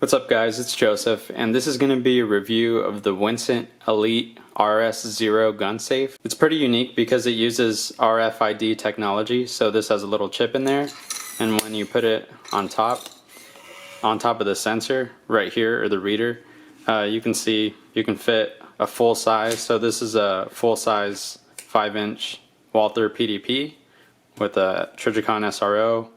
What's up guys, it's Joseph, and this is going to be a review of the Wincent Elite RSZero gun safe. It's pretty unique because it uses RFID technology, so this has a little chip in there, and when you put it on top of the sensor right here, or the reader, you can see you can fit a full size. So this is a full size 5-inch Walther PDP with a Trijicon SRO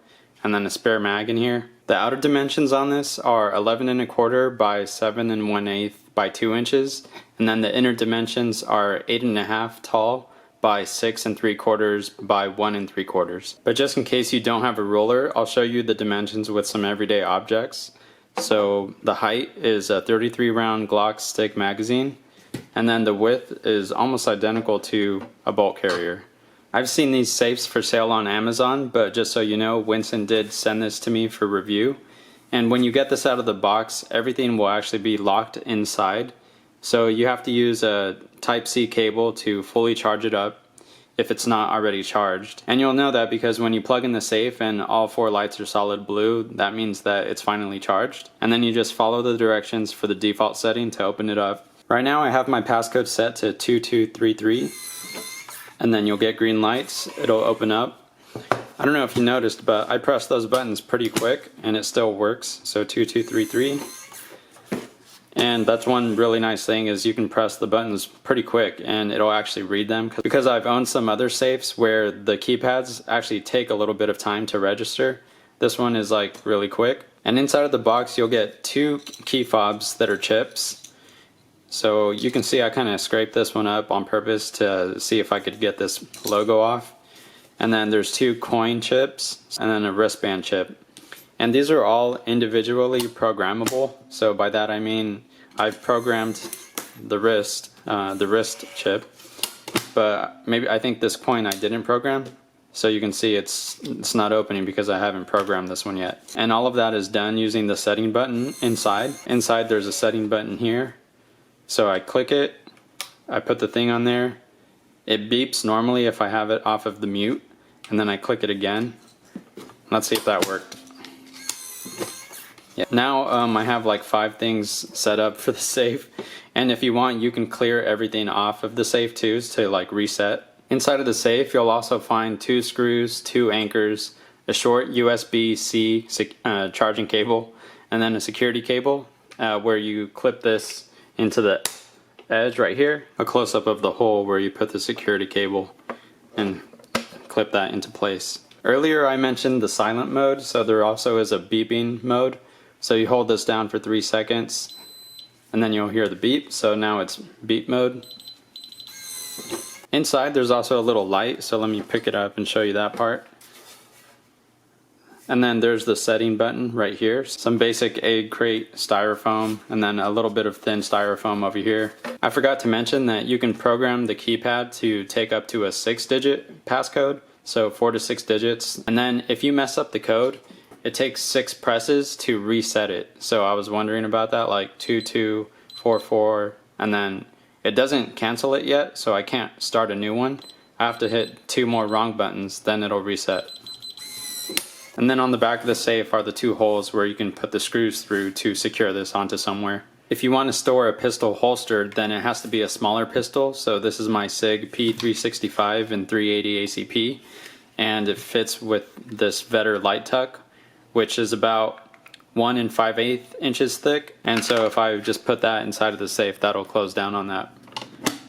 and then a spare mag in here. The outer dimensions on this are 11 1/4 by 7 1/8 by 2 inches, and then the inner dimensions are 8 1/2 tall by 6 3/4 by 1 3/4. But just in case you don't have a ruler, I'll show you the dimensions with some everyday objects. So the height is a 33 round Glock stick magazine, and then the width is almost identical to a bolt carrier. I've seen these safes for sale on Amazon, but just so you know, Wincent did send this to me for review. And when you get this out of the box, everything will actually be locked inside. So you have to use a Type-C cable to fully charge it up if it's not already charged. And you'll know that because when you plug in the safe and all 4 lights are solid blue, that means that it's finally charged. And then you just follow the directions for the default setting to open it up. Right now I have my passcode set to 2233. And then you'll get green lights, it'll open up. I don't know if you noticed, but I pressed those buttons pretty quick and it still works. So 2233. And that's one really nice thing, is you can press the buttons pretty quick and it'll actually read them. Because I've owned some other safes where the keypads actually take a little bit of time to register. This one is like really quick. And inside of the box you'll get 2 key fobs that are chips. So you can see I kind of scraped this one up on purpose to see if I could get this logo off. And then there's 2 coin chips and then a wristband chip. And these are all individually programmable. So by that I mean I've programmed the wrist chip, but maybe I think this coin I didn't program. So you can see it's not opening because I haven't programmed this one yet. And all of that is done using the setting button inside. Inside there's a setting button here. So I click it, I put the thing on there, it beeps normally if I have it off of the mute, and then I click it again. Let's see if that worked. Yeah. Now I have like 5 things set up for the safe, and if you want you can clear everything off of the safe too to like reset. Inside of the safe you'll also find 2 screws, 2 anchors, a short USB-C charging cable, and then a security cable where you clip this into the edge right here. A close-up of the hole where you put the security cable and clip that into place. Earlier I mentioned the silent mode, so there also is a beeping mode. So you hold this down for 3 seconds and then you'll hear the beep. So now it's beep mode. Inside there's also a little light, so let me pick it up and show you that part. And then there's the setting button right here. Some basic egg crate styrofoam, and then a little bit of thin styrofoam over here. I forgot to mention that you can program the keypad to take up to a 6-digit passcode, so 4 to 6 digits. And then if you mess up the code, it takes 6 presses to reset it. So I was wondering about that, like 2244, and then it doesn't cancel it yet, so I can't start a new one. I have to hit 2 more wrong buttons, then it'll reset. And then on the back of the safe are the 2 holes where you can put the screws through to secure this onto somewhere. If you want to store a pistol holstered, then it has to be a smaller pistol. So this is my SIG P365 and 380 ACP, and it fits with this Vetter light tuck, which is about 1 5/8 inches thick. And so if I just put that inside of the safe, that'll close down on that.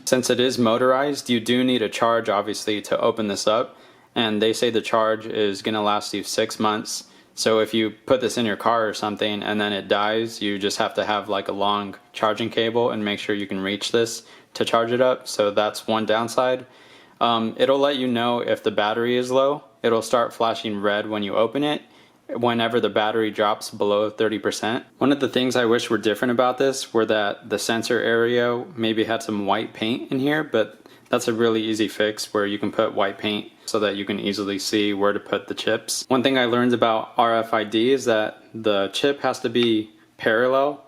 Since it is motorized, you do need a charge obviously to open this up. And they say the charge is going to last you 6 months. So if you put this in your car or something and then it dies, you just have to have like a long charging cable and make sure you can reach this to charge it up. So that's one downside. It'll let you know if the battery is low. It'll start flashing red when you open it whenever the battery drops below 30%. One of the things I wish were different about this were that the sensor area maybe had some white paint in here, but that's a really easy fix where you can put white paint so that you can easily see where to put the chips. One thing I learned about RFID is that the chip has to be parallel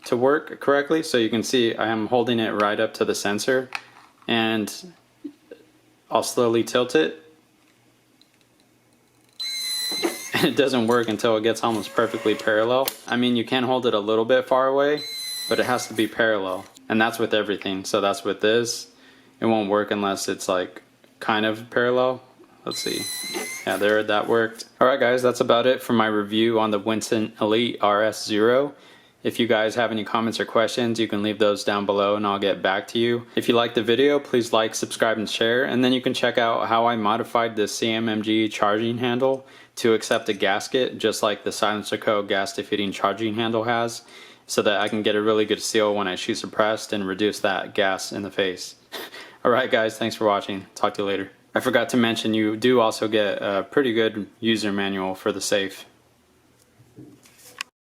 to work correctly. So you can see I am holding it right up to the sensor, and I'll slowly tilt it. and it doesn't work until it gets almost perfectly parallel. I mean, you can hold it a little bit far away, but it has to be parallel. And that's with everything. So that's with this. It won't work unless it's like kind of parallel. Let's see. Yeah, there, that worked. Alright guys, that's about it for my review on the Wincent Elite RSZero. If you guys have any comments or questions, you can leave those down below and I'll get back to you. If you liked the video, please like, subscribe, and share. And then you can check out how I modified the CMMG charging handle to accept a gasket, just like the Silencer Co. gas defeating charging handle has, so that I can get a really good seal when I shoot suppressed and reduce that gas in the face. Alright guys, thanks for watching. Talk to you later. I forgot to mention you do also get a pretty good user manual for the safe.